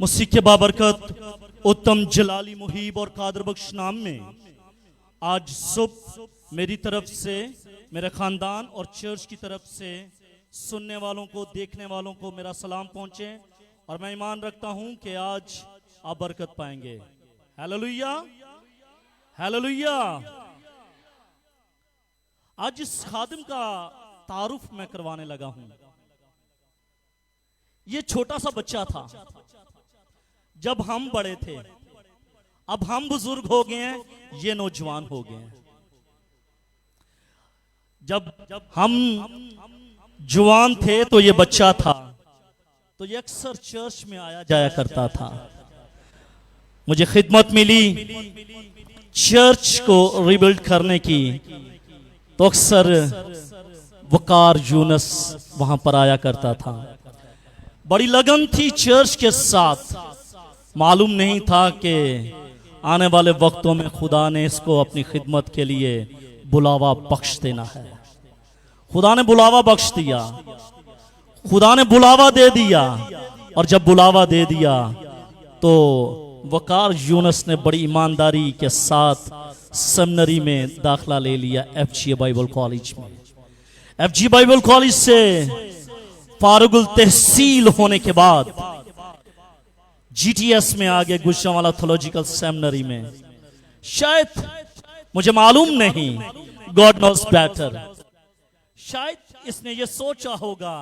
मुझसे के बाबरकत उत्तम जलाली मुहीब और कादर बख्श नाम में आज सुबह मेरी तरफ से, मेरे खानदान और चर्च की तरफ से सुनने वालों को, देखने वालों को मेरा सलाम पहुंचे और मैं ईमान रखता हूं कि आज आप बरकत पाएंगे। Hallelujah, hallelujah. आज इस खादिम का तारुफ मैं करवाने लगा हूं। ये छोटा सा बच्चा था जब हम बड़े थे, अब हम बुजुर्ग हो गए हैं, ये नौजवान हो गए हैं। जब हम जवान थे तो ये बच्चा था, तो ये अक्सर चर्च में आया जाया करता था। मुझे खिदमत मिली चर्च को रिबिल्ड करने की, तो अक्सर वकार यूनस वहां पर आया करता था। बड़ी लगन थी चर्च के साथ। मालूम नहीं था कि आने वाले वक्तों में खुदा ने इसको अपनी खिदमत के लिए बुलावा बख्श देना है। खुदा ने बुलावा बख्श दिया, खुदा ने बुलावा दे दिया, और जब बुलावा दे दिया तो वकार यूनस ने बड़ी ईमानदारी के साथ सेमिनरी में दाखिला ले लिया, एफजी बाइबल कॉलेज में। एफजी बाइबल कॉलेज से फारुगुल तहसील होने के बाद जीटीएस में आगे गुजरांवाला थियोलॉजिकल सेमिनरी में। शायद मुझे मालूम नहीं, गॉड नोस बेटर, शायद इसने ये सोचा होगा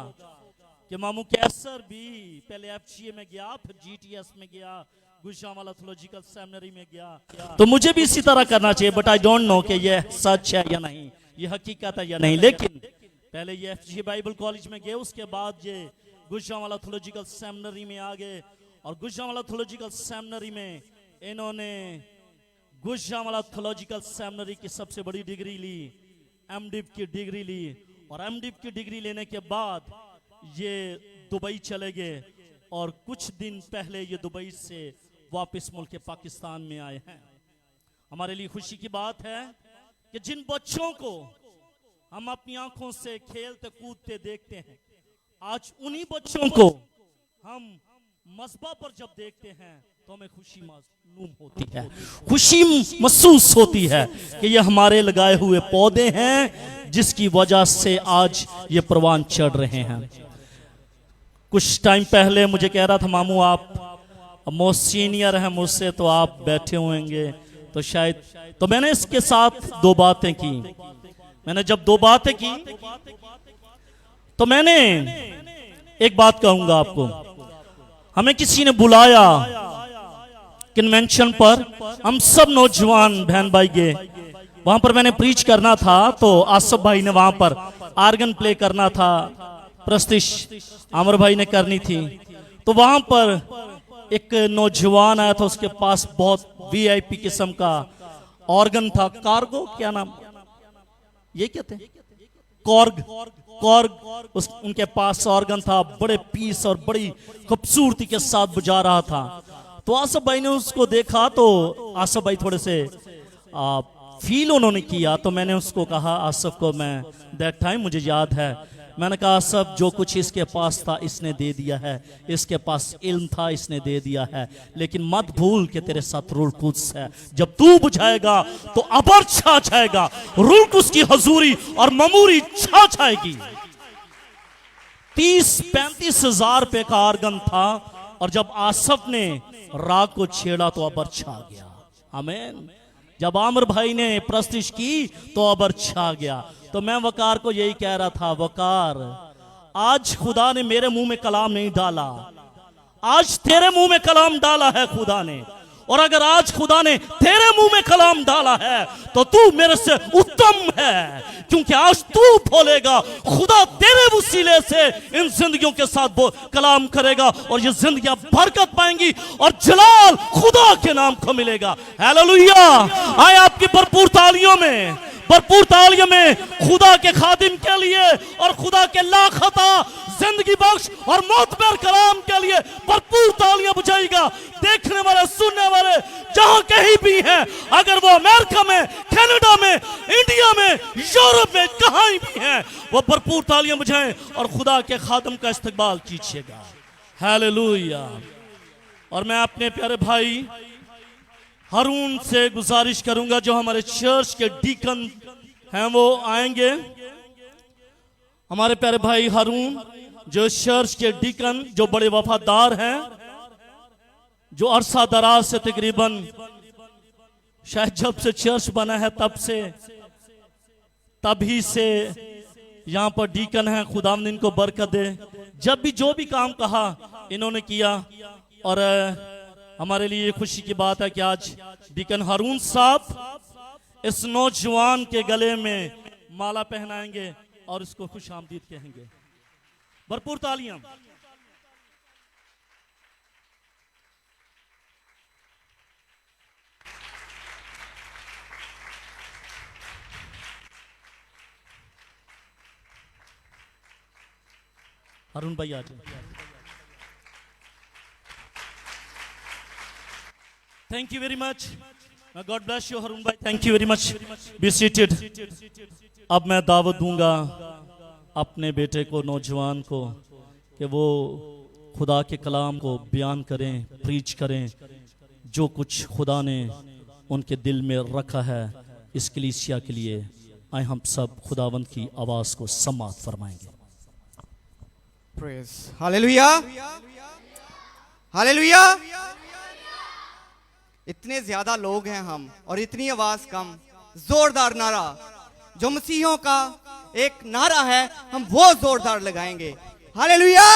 कि मामू कैसर भी पहले एफजीए में गया, फिर जीटीएस में गया, गुजरांवाला थियोलॉजिकल सेमिनरी में गया, तो मुझे भी इसी तरह करना चाहिए। बट आई डोंट नो कि ये सच है या नहीं, ये हकीकत है या नहीं। लेकिन पहले ये एफजी बाइबल कॉलेज में गए, उसके बाद ये गुजरांवाला थियोलॉजिकल सेमिनरी में आ गए, और गुजरांवाला थियोलॉजिकल सेमिनरी में इन्होंने गुजरांवाला थियोलॉजिकल सेमिनरी की सबसे बड़ी डिग्री ली, एमडिप की डिग्री ली, और एमडिप की डिग्री लेने के बाद ये दुबई चले गए, और कुछ दिन पहले ये दुबई से वापस मुल्क पाकिस्तान में आए हैं। हमारे लिए खुशी की बात है कि जिन बच्चों को हम अपनी आंखों से खेलते कूदते देखते हैं, आज उन्हीं बच्चों को हम मस्बा पर जब देखते हैं तो हमें खुशी मालूम होती है, खुशी महसूस होती है कि ये हमारे लगाए हुए पौधे हैं जिसकी वजह से आज ये परवान चढ़ रहे हैं। कुछ टाइम पहले मुझे कह रहा था, मामू आप मोस्ट सीनियर हैं मुझसे, तो आप बैठे होंगे, तो शायद, तो मैंने इसके साथ दो बातें की। मैंने जब दो बातें की तो मैंने एक बात कहूंगा आपको। हमें किसी ने बुलाया कन्वेंशन पर, हम सब नौजवान बहन भाई गए वहां पर। मैंने प्रीच करना था, तो आसफ भाई ने वहां पर आर्गन प्ले करना था, प्रस्तिश आमर भाई ने करनी थी। तो वहां पर एक नौजवान आया था, उसके पास बहुत वीआईपी किस्म का ऑर्गन था, कार्गो क्या नाम, ये कहते हैं, कॉर्ग, उनके पास ऑर्गन था, बड़े पीस और बड़ी खूबसूरती के साथ बजा रहा था। तो आसफ भाई ने उसको देखा, तो आसफ भाई थोड़े से फील उन्होंने किया, तो मैंने उसको कहा, आसफ को, मैं दैट टाइम मुझे याद है, मैंने कहा आसफ जो कुछ इसके पास था इसने दे दिया है, इसके पास इल्म था इसने दे दिया है, लेकिन मत भूल कि तेरे साथ रूह कुद्स है। जब तू बुझाएगा तो अबर छा जाएगा, रूह कुद्स की हजूरी और ममूरी छा जाएगी। 30-35 हजार रुपए का आर्गन था, और जब आसफ ने राग को छेड़ा तो अबर छा गया। आमीन। जब आमिर भाई ने प्रस्तिश की तो अबर छा गया। तो मैं वकार को यही कह रहा था, वकार आज खुदा ने मेरे मुंह में कलाम नहीं डाला, आज तेरे मुंह में कलाम डाला है खुदा ने। और अगर आज खुदा ने तेरे मुंह में कलाम डाला है तो तू मेरे से उत्तम है, क्योंकि आज तू बोलेगा, खुदा तेरे वसीले से इन जिंदगियों के साथ कलाम करेगा, और ये जिंदगियां बरकत पाएंगी और जलाल खुदा के नाम को मिलेगा। हालेलुया। आए आपकी भरपूर तालियों में खुदा के खादिम के लिए और खुदा के लाखता जिंदगी बख्श और मोतबर कलाम के लिए भरपूर तालियां बजाएगा। देखने वाले, सुनने वाले जहां कहीं भी हैं, अगर वो अमेरिका में, कनाडा में, इंडिया में, यूरोप में, कहीं भी हैं, वो भरपूर तालियां बजाएं और खुदा के खादिम का इस्तकबाल कीजिएगा। हालेलुया। और मैं अपने प्यारे भाई हारून से गुजारिश करूंगा, जो हमारे चर्च के डीकन हैं वो आएंगे। हमारे प्यारे भाई हारून जो चर्च के डीकन, जो बड़े वफादार हैं, जो अरसा दराज से तकरीबन शायद जब से चर्च बना है तभी से यहाँ पर डीकन हैं। खुदावंद इनको बरकत दे। जब भी जो भी काम कहा इन्होंने किया, और हमारे लिए ये खुशी की बात है कि आज डीकन हारून साहब इस नौजवान के गले में माला पहनाएंगे और इसको खुश आमदीद कहेंगे। भरपूर तालियां। हारून भाई आ जाए। Thank you very much. God bless you Haroon भाई, thank you very much. Be seated. अब मैं दावत दूंगा अपने बेटे को, नौजवान को, कि वो खुदा के कलाम को बयान करें, प्रीच करें, जो कुछ खुदा ने उनके दिल में रखा है इस कलीसिया के लिए। आए हम सब खुदावंद की आवाज को समाअत फरमाएंगे। प्रेज हालेलुया, हालेलुया। इतने ज्यादा लोग हैं हम और इतनी आवाज कम। जोरदार नारा जो मसीहों का एक नारा है, हम वो जोरदार लगाएंगे। हालेलुया।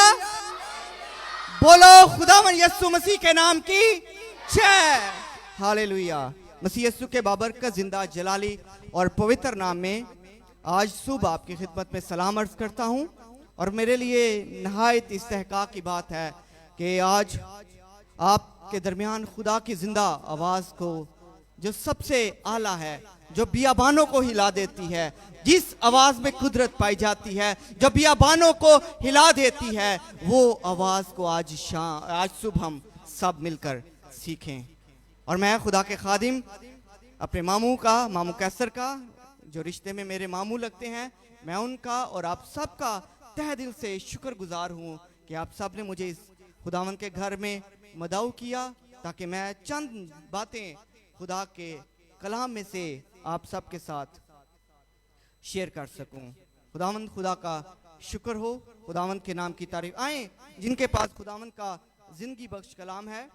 बोलो खुदावन यीशु मसीह के नाम की जय। हालेलुया। मसीह यीशु के बाबरकत जिंदा जलाली और पवित्र नाम में आज सुबह आपकी खिदमत में सलाम अर्ज करता हूं। और मेरे लिए नहायत इस्तेहकाक की बात है कि आज आपके दरमियान खुदा की जिंदा आवाज को, जो सबसे आला है, जो बियाबानों को हिला देती है, जिस आवाज में कुदरत पाई जाती है, जो बियाबानों को हिला देती है, वो आवाज को आज सुबह हम सब मिलकर सीखें। और मैं खुदा के खादिम अपने मामू कैसर का, जो रिश्ते में मेरे मामू लगते हैं, मैं उनका और आप सबका तह दिल से शुक्रगुजार हूँ कि आप सब ने मुझे इस खुदावन के घर में मदऊ किया, ताकि मैं चंद बातें खुदा के कलाम में से आप सब के साथ शेयर कर सकूं। खुदावंद खुदा का शुक्र हो, खुदावंद के नाम की तारीफ। आए जिनके पास खुदावंद का जिंदगी बख्श कलाम है।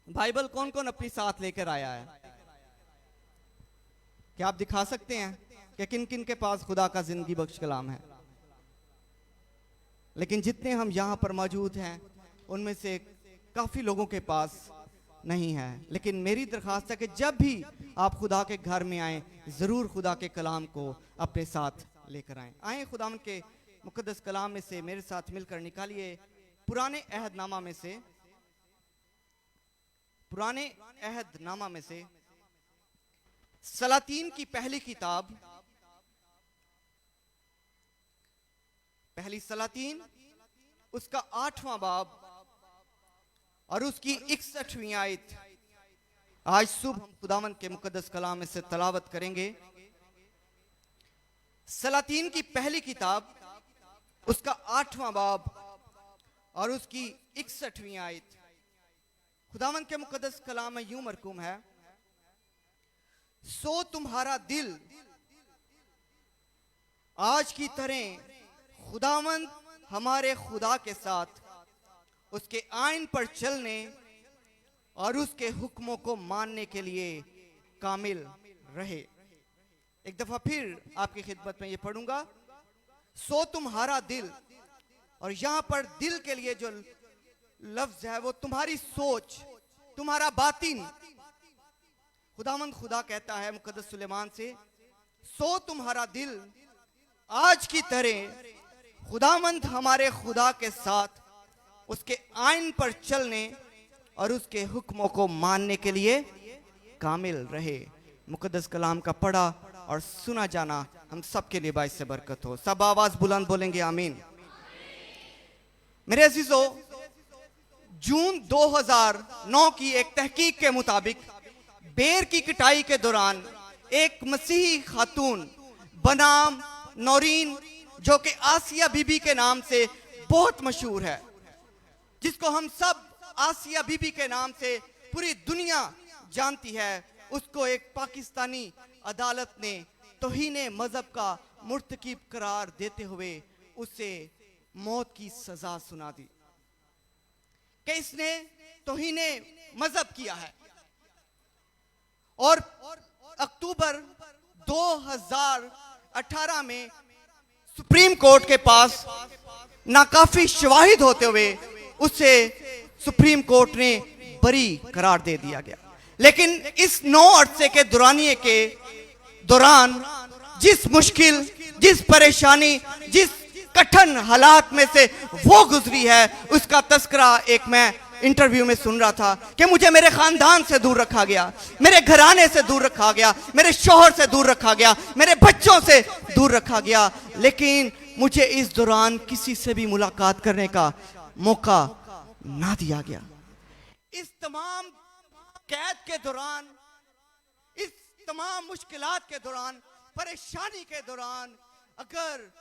बाइबल कौन कौन अपने साथ लेकर आया है? क्या आप दिखा सकते हैं कि किन किन के पास खुदा का जिंदगी बख्श कलाम है? लेकिन जितने हम यहाँ पर मौजूद हैं उनमें से काफी लोगों के पास नहीं है। लेकिन मेरी दरखास्त है कि जब भी आप खुदा के घर में आए, जरूर खुदा के कलाम को अपने साथ लेकर आए। आए खुदावन के मुकद्दस कलाम में से मेरे साथ मिलकर निकालिए पुराने अहदनामा में से सलातीन की पहली किताब, पहली सलातीन, उसका 8वां बाब और उसकी 61वीं आयत आज सुबह हम खुदावंद के मुकद्दस कलाम में से तलावत करेंगे। सलातीन की पहली किताब, उसका 8वां बाब और उसकी 61वीं आयत। खुदावंद के मुकद्दस कलाम में यूं मरकूम है, सो तुम्हारा दिल आज की तरह खुदावंद हमारे खुदा के साथ उसके आइन पर चलने और उसके हुक्मों को मानने के लिए कामिल रहे। एक दफा फिर आपकी खिदमत में ये पढ़ूंगा, सो तुम्हारा दिल, और यहां पर दिल के लिए जो लफ्ज है वो तुम्हारी सोच, तुम्हारा बातिन। खुदावंद खुदा कहता है मुकद्दस सुलेमान से, सो तुम्हारा दिल आज की तरह खुदावंद हमारे खुदा के साथ उसके आइन पर चलने और उसके हुक्मों को मानने के लिए कामिल रहे। मुकद्दस कलाम का पढ़ा और सुना जाना हम सबके लिए बाइस से बरकत हो। सब आवाज बुलंद बोलेंगे आमीन। मेरे अजीजों, जून 2009 की एक तहकीक के मुताबिक बेर की कटाई के दौरान एक मसीही खातून बनाम नौरीन, जो कि आसिया बीबी के नाम से बहुत मशहूर है, जिसको हम सब आसिया बीबी के नाम से पूरी दुनिया जानती है, उसको एक पाकिस्तानी अदालत ने तौहीने मजहब का मुर्तकिब करार देते हुए उसे मौत की सजा सुना दी कि इसने तौहीने मजहब किया है। और अक्टूबर 2018 में सुप्रीम कोर्ट के पास नाकाफी शवाहिद होते हुए उसे सुप्रीम कोर्ट ने बरी करार दे दिया गया। लेकिन इस 9 अरसे के दौरान जिस मुश्किल, जिस परेशानी, जिस कठिन हालात में से वो गुजरी है, उसका तस्करा एक मैं इंटरव्यू में सुन रहा था कि मुझे मेरे खानदान से दूर रखा गया, मेरे घराने से दूर रखा गया, मेरे शौहर से दूर रखा गया, मेरे बच्चों से दूर रखा गया, लेकिन मुझे इस दौरान किसी से भी मुलाकात करने का मौका ना दिया गया। इस तमाम कैद के दौरान, इस तमाम मुश्किलात के दौरान, परेशानी के दौरान अगर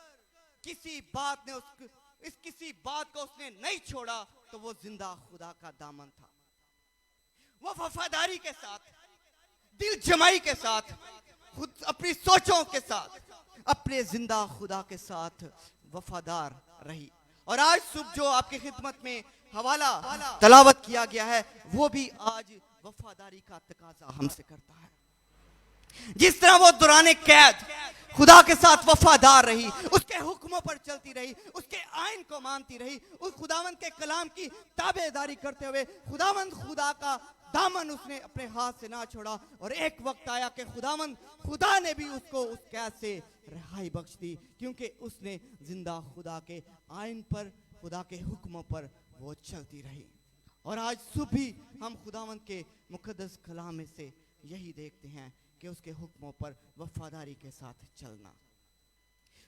किसी बात को उसने नहीं छोड़ा तो वो जिंदा खुदा का दामन था। वो वफादारी के साथ, दिल जमाई के साथ, खुद अपनी सोचों के साथ, अपने जिंदा खुदा के साथ वफादार रही। और आज सुबह जो आपकी खिदमत में हवाला तलावत किया गया है, वो भी आज वफादारी का तकाजा हमसे करता है। जिस तरह वो दौरान कैद खुदा के साथ वफादार रही, उसके हुक्मों पर चलती रही, उसके आइन को मानती रही, उस खुदावंद के कलाम की ताबेदारी करते हुए खुदावंद खुदा का दामन उसने अपने हाथ से ना छोड़ा। और एक वक्त आया कि खुदा ने भी उसको उस कैद से रिहाई बख्श दी, क्योंकि उसने जिंदा खुदा के आइन पर, खुदा के हुक्मों पर वो चलती रही। और आज सुबह भी हम खुदावंद के मुकद्दस कलाम में से यही देखते हैं कि उसके हुक्मों पर वफादारी के साथ चलना,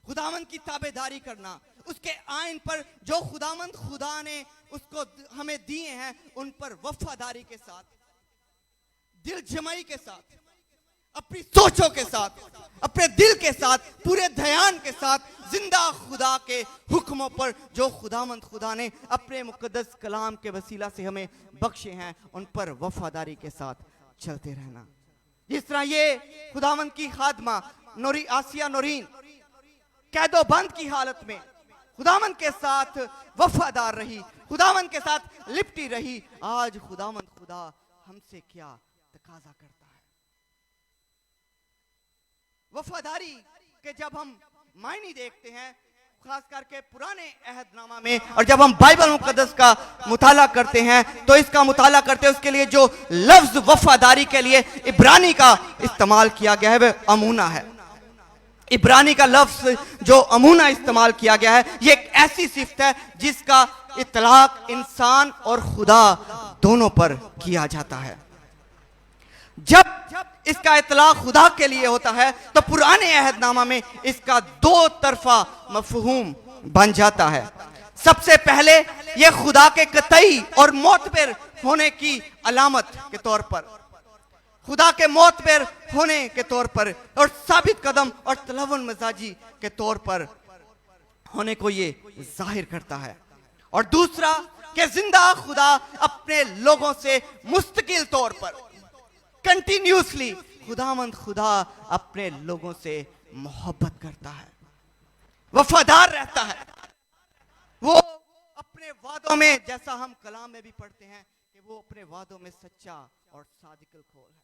खुदावंद की ताबेदारी करना, उसके आइन पर जो खुदावंद खुदा ने उसको हमें दिए हैं उन पर वफादारी के साथ, दिल जमाई के साथ, अपनी सोचों के साथ, अपने दिल के साथ, पूरे ध्यान के साथ जिंदा खुदा के हुक्मों पर जो खुदावंद खुदा ने अपने मुकद्दस कलाम के वसीला से हमें बख्शे हैं, उन पर वफादारी के साथ चलते रहना। जिस तरह ये खुदावंद की खादमा आसिया नौरीन कैदोबंद की हालत में खुदावंद के साथ वफादार रही, खुदावंद के साथ लिपटी रही, आज खुदावंद खुदा हमसे क्या तकाजा करता है। वफादारी के जब हम मायने देखते हैं, खास करके पुराने अहदनामा में, और जब हम बाइबल मुकद्दस का मुताला करते हैं तो इसका मुताला करते हैं, उसके लिए जो लफ्ज वफादारी के लिए इब्रानी का इस्तेमाल किया गया है वह अमूना है। इब्रानी का लफ्ज जो अमूना इस्तेमाल किया गया है, ये एक ऐसी सिफ्त है जिसका इतलाक इंसान और खुदा दोनों पर किया जाता है। जब इसका इतलाक खुदा के लिए होता है तो पुराने अहदनामा में इसका 2 तरफा मफहूम बन जाता है। सबसे पहले यह खुदा के कतई और मोतबर होने की अलामत के तौर पर, खुदा के मोतबर होने के तौर पर और साबित कदम और तलवन मजाजी के तौर पर होने को ये जाहिर करता है। और दूसरा कि जिंदा खुदा अपने लोगों से मुस्तकिल तौर पर, कंटिन्यूसली खुदावंद खुदा अपने लोगों से मोहब्बत करता है, वफादार रहता है। वो अपने वादों में, जैसा हम कलाम में भी पढ़ते हैं कि वो अपने वादों में सच्चा और सादिकुल कौल है।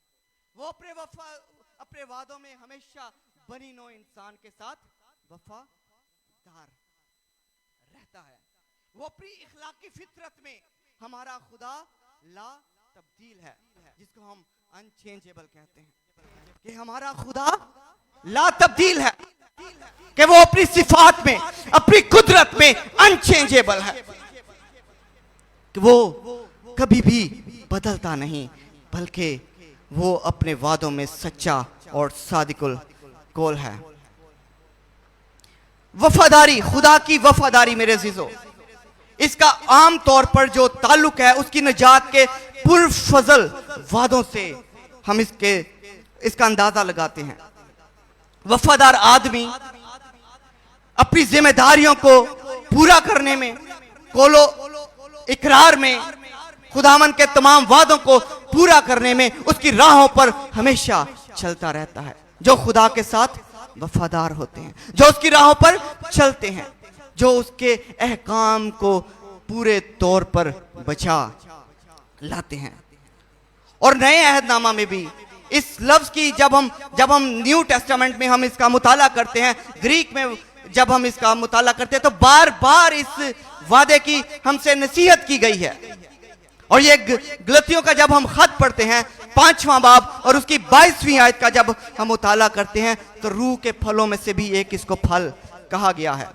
वो अपने वादों में हमेशा बनी नौ इंसान के साथ वफादार रहता है। वो अपनी इखलाकी फितरत में हमारा खुदा ला तब्दील है, जिसको हम अनचेंजेबल कहते हैं, कि हमारा खुदा ला तब्दील है, कि वो अपनी सिफात में, अपनी कुदरत में अनचेंजेबल है, कि वो कभी भी बदलता नहीं, बल्कि वो अपने वादों में सच्चा और सादिकुल कौल है। वफादारी, खुदा की वफादारी मेरे अजीजों, इसका आम तौर पर जो ताल्लुक है उसकी निजात के पुरफजल वादों से हम इसका अंदाजा लगाते हैं। वफादार आदमी अपनी जिम्मेदारियों को पूरा करने में, इकरार में, खुदावन के तमाम वादों को पूरा करने में उसकी राहों पर हमेशा चलता रहता है। जो खुदा के साथ वफादार होते हैं, जो उसकी राहों पर चलते हैं, जो उसके अहकाम को पूरे तौर पर बचा लाते हैं। और नए अहदनामा में भी इस लफ्ज की जब हम न्यू टेस्टामेंट में हम इसका मुताला करते हैं, ग्रीक में जब हम इसका मुताला करते हैं, तो बार बार इस वादे की हमसे नसीहत की गई है। और ये गलतियों का जब हम खत पढ़ते हैं 5वां बाब और उसकी 22वीं आयत का जब हम मुताला करते हैं, तो रूह के फलों में से भी एक इसको फल कहा गया है।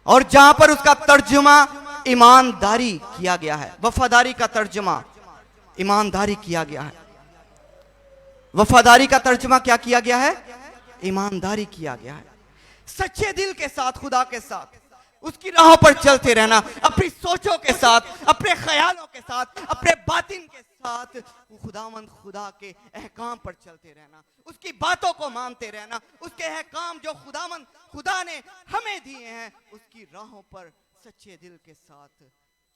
और जहां पर उसका तर्जुमा ईमानदारी किया गया है, वफादारी का तर्जुमा ईमानदारी किया गया है। वफादारी का तर्जुमा क्या किया गया है? ईमानदारी किया गया है। सच्चे दिल के साथ, खुदा के साथ उसकी राहों पर चलते रहना, अपनी सोचों के साथ, अपने ख्यालों के साथ, अपने बातिन के साथ खुदावंद खुदा के अहकाम पर चलते रहना, उसकी बातों को मानते रहना, उसके अहकाम जो खुदावंद खुदा ने हमें दिए हैं उसकी राहों पर सच्चे दिल के साथ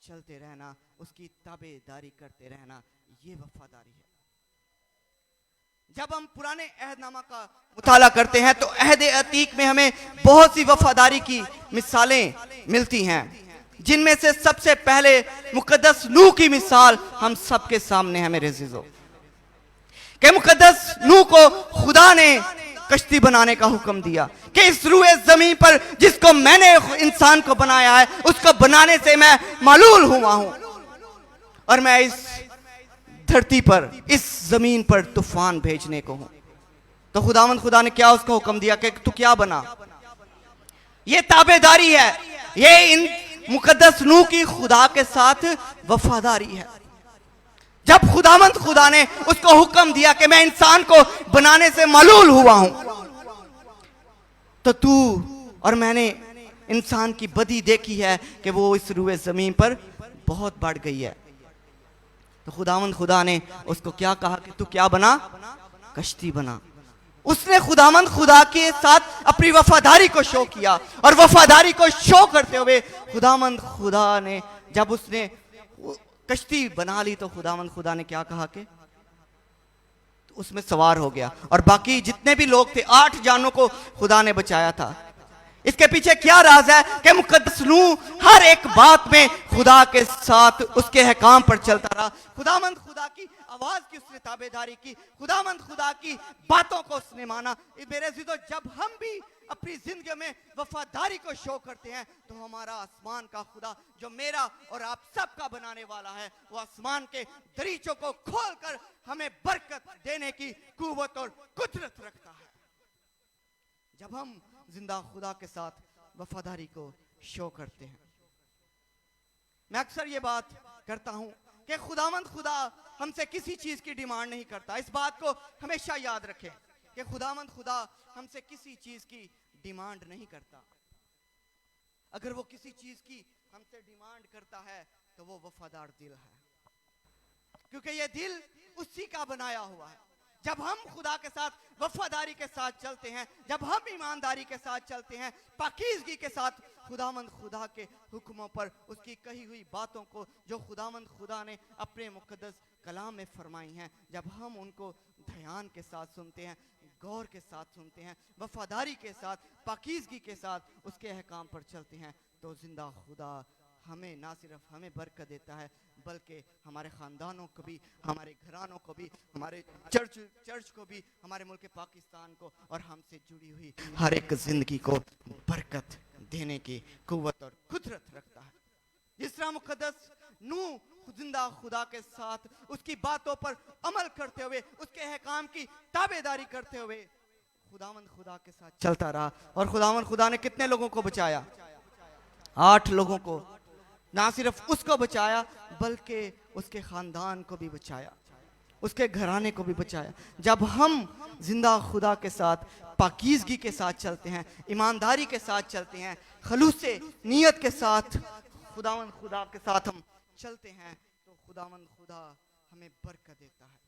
चलते रहना, उसकी ताबेदारी करते रहना, ये वफादारी है। जब हम पुराने अहदनामा का मुताला करते हैं तो अहद अतीक में हमें बहुत सी वफादारी की मिसालें मिलती हैं, जिनमें से सबसे पहले मुकद्दस नूह की मिसाल हम सबके सामने है मेरे अज़ीज़ों। कि मुकद्दस नूह को खुदा ने कश्ती बनाने का हुक्म दिया कि इस रूए जमीन पर जिसको मैंने इंसान को बनाया है उसको बनाने से मैं मालूल हुआ हूं, और मैं इस धरती पर, इस जमीन पर तूफान भेजने को हूं। तो खुदावंद खुदा ने क्या उसको हुक्म दिया कि तू क्या बना? ये ताबेदारी है, ये इन मुकद्दस नूह की खुदा के साथ वफादारी है। जब खुदावंद खुदा ने उसको हुक्म दिया कि मैं इंसान को बनाने से मालूल हुआ हूं, तो तू और मैंने इंसान की बदी देखी है कि वो इस रूए जमीन पर बहुत बढ़ गई है। तो खुदावंद खुदा ने उसको क्या कहा कि तू क्या बना? कश्ती बना। उसने खुदावंद खुदा के साथ अपनी वफादारी को शो किया, और वफादारी को शो करते हुए खुदावंद खुदा ने जब उसने कश्ती बना ली तो खुदावंद खुदा ने क्या कहा कि उसमें सवार हो गया, और बाकी जितने भी लोग थे 8 जानों को खुदा ने बचाया था। इसके पीछे क्या राज है कि मुकद्दस नूह हर एक बात में खुदा के साथ उसके अहकाम पर चलता रहा, खुदावंद खुदा की आवाज की उसने ताबेदारी की, खुदावंद खुदा की बातों को उसने माना। मेरे अज़ीज़ों, जब हम भी अपनी जिंदगी में वफादारी को शो करते हैं तो हमारा आसमान का खुदा जो मेरा और आप सबका बनाने वाला है, वो आसमान के दरीचों को खोलकर हमें बरकत देने की कुव्वत और कुदरत रखता है, जब हम जिंदा खुदा के साथ वफादारी को शो करते हैं। मैं अक्सर ये बात करता हूं कि खुदावंद खुदा हमसे किसी चीज की डिमांड नहीं करता। इस बात को हमेशा याद रखें कि खुदावंद खुदा हमसे किसी चीज की डिमांड नहीं करता। अगर वो किसी चीज की हमसे डिमांड करता है तो वो वफादार दिल है, क्योंकि ये दिल उसी का बनाया हुआ है। जब हम खुदा के साथ वफादारी के साथ चलते हैं, जब हम ईमानदारी के साथ चलते हैं, पाकीज़गी के साथ खुदावंद खुदा के हुक्मों पर, उसकी कही हुई बातों को जो खुदावंद खुदा ने अपने मुकद्दस कलाम में फरमाई हैं, जब हम उनको ध्यान के साथ सुनते हैं, गौर के साथ सुनते हैं, वफादारी के साथ, पाकीज़गी के साथ उसके अहकाम पर चलते हैं, तो जिंदा खुदा हमें ना सिर्फ हमें बरकत देता है बल्कि हमारे ख़ानदानों को भी, हमारे घरानों को भी, हमारे चर्च को भी, हमारे मुल्क पाकिस्तान को और हमसे जुड़ी हुई हर एक जिंदगी को बरकत देने की कुव्वत और कुदरत रखता है। जिस तरह मुकद्दस नूह जिंदा खुदा के साथ उसकी बातों पर अमल करते हुए, उसके अहकाम की ताबेदारी करते हुए खुदावंद खुदा के साथ चलता रहा, और खुदावंद खुदा ने कितने लोगों को बचाया? 8 लोगों को। ना सिर्फ उसको बचाया बल्कि उसके खानदान को भी बचाया, उसके घराने को भी बचाया। जब हम जिंदा खुदा के साथ पाकीज़गी के साथ चलते हैं, ईमानदारी के साथ चलते हैं, खलूसे नियत के साथ खुदावंद खुदा के साथ हम चलते हैं, तो खुदावंद खुदा हमें बरकत देता है।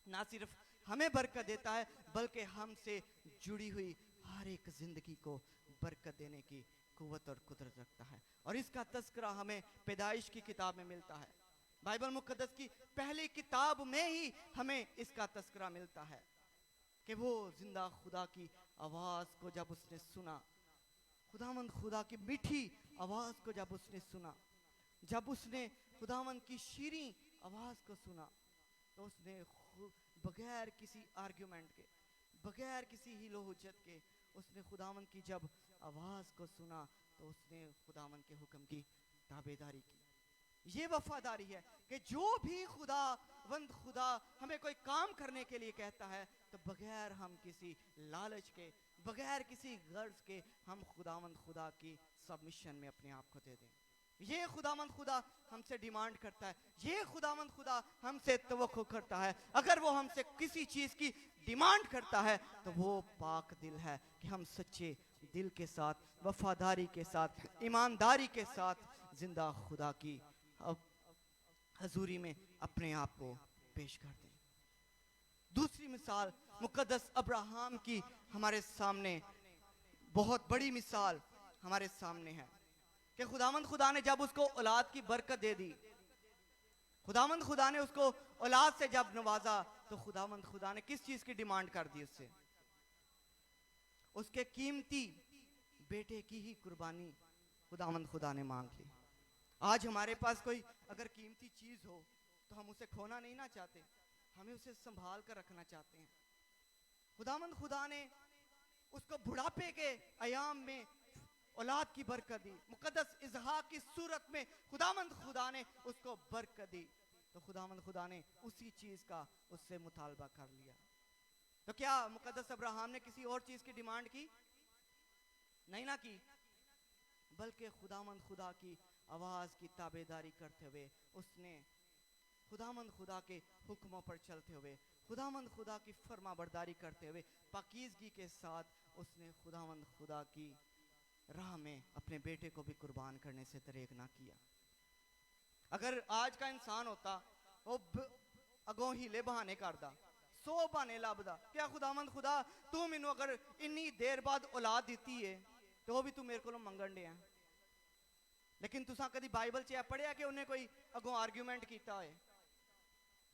ना सिर्फ हमें बरकत देता है बल्कि हमसे जुड़ी हुई हर एक जिंदगी को बरकत देने की कुव्वत और कुदरत रखता है। और इसका तस्करा हमें पैदाइश की किताब में मिलता है। बाइबल मुकद्दस की पहली किताब में ही हमें इसका तस्करा मिलता है कि वो जिंदा खुदा की आवाज को जब उसने सुना, खुदावंद खुदा की मीठी आवाज को जब उसने सुना, जब उसने खुदावंद की शीरीं आवाज को सुना, तो उसने बगैर किसी आर्ग्यूमेंट के, बगैर किसी हीलो हुज्जत के, उसने खुदावंद की जब आवाज को सुना तो उसने खुदावंद के हुक्म की ताबेदारी की। ये वफादारी है कि जो भी खुदा हमें कोई काम करने के लिए कहता है तो बगैर हम किसी लालच के, बगैर किसी गर्ज के हम खुदा की सबमिशन में अपने आप को दे दें। ये खुदा हमसे डिमांड करता है, ये खुदा हमसे तवक्को करता है। अगर वो हमसे किसी चीज की डिमांड करता है तो वो पाक दिल है कि हम सच्चे दिल के साथ, वफादारी के साथ, ईमानदारी के साथ जिंदा खुदा की हजूरी में अपने आप को पेश कर दें। दूसरी मिसाल मुकद्दस अब्राहम की हमारे सामने, बहुत बड़ी मिसाल हमारे सामने है कि खुदा ने जब उसको औलाद की बरकत दे दी, खुदा ने उसको औलाद से जब नवाजा, तो खुदा ने किस चीज की डिमांड कर दी उससे? उसके कीमती बेटे की ही कुर्बानी खुदा ने मांग ली। आज हमारे पास कोई अगर कीमती चीज हो तो हम उसे खोना नहीं ना चाहते, हमें उसे संभाल कर रखना चाहते हैं। खुदा ने उसको बुढ़ापे के अयाम में औलाद की बरकत दी। मुकद्दस इसहाक की सूरत में खुदा ने उसको बरकत दी, तो खुदा ने उसी चीज का उससे मुतालबा कर लिया। तो क्या मुकद्दस अब्राहम ने किसी और चीज की डिमांड की? नहीं ना की, बल्कि खुदा की आवाज की ताबेदारी करते हुए उसने खुदा के हुक्मों पर चलते हुए, खुदा की फर्मा बरदारी करते हुए पाकीज़गी के साथ उसने खुदा की राह में अपने बेटे को भी कुर्बान करने से दरेक ना किया। अगर आज का इंसान होता वो अगों हीले बहाने करदा, 100 बहाने लभदा, क्या खुदा तू मैनू अगर इन्नी देर बाद औलाद दी है तो वो भी तू मेरे को मंगन दे। लेकिन तुसा कभी बाइबल च पढ़िया कि उन्हें कोई अगों आर्ग्यूमेंट किया है?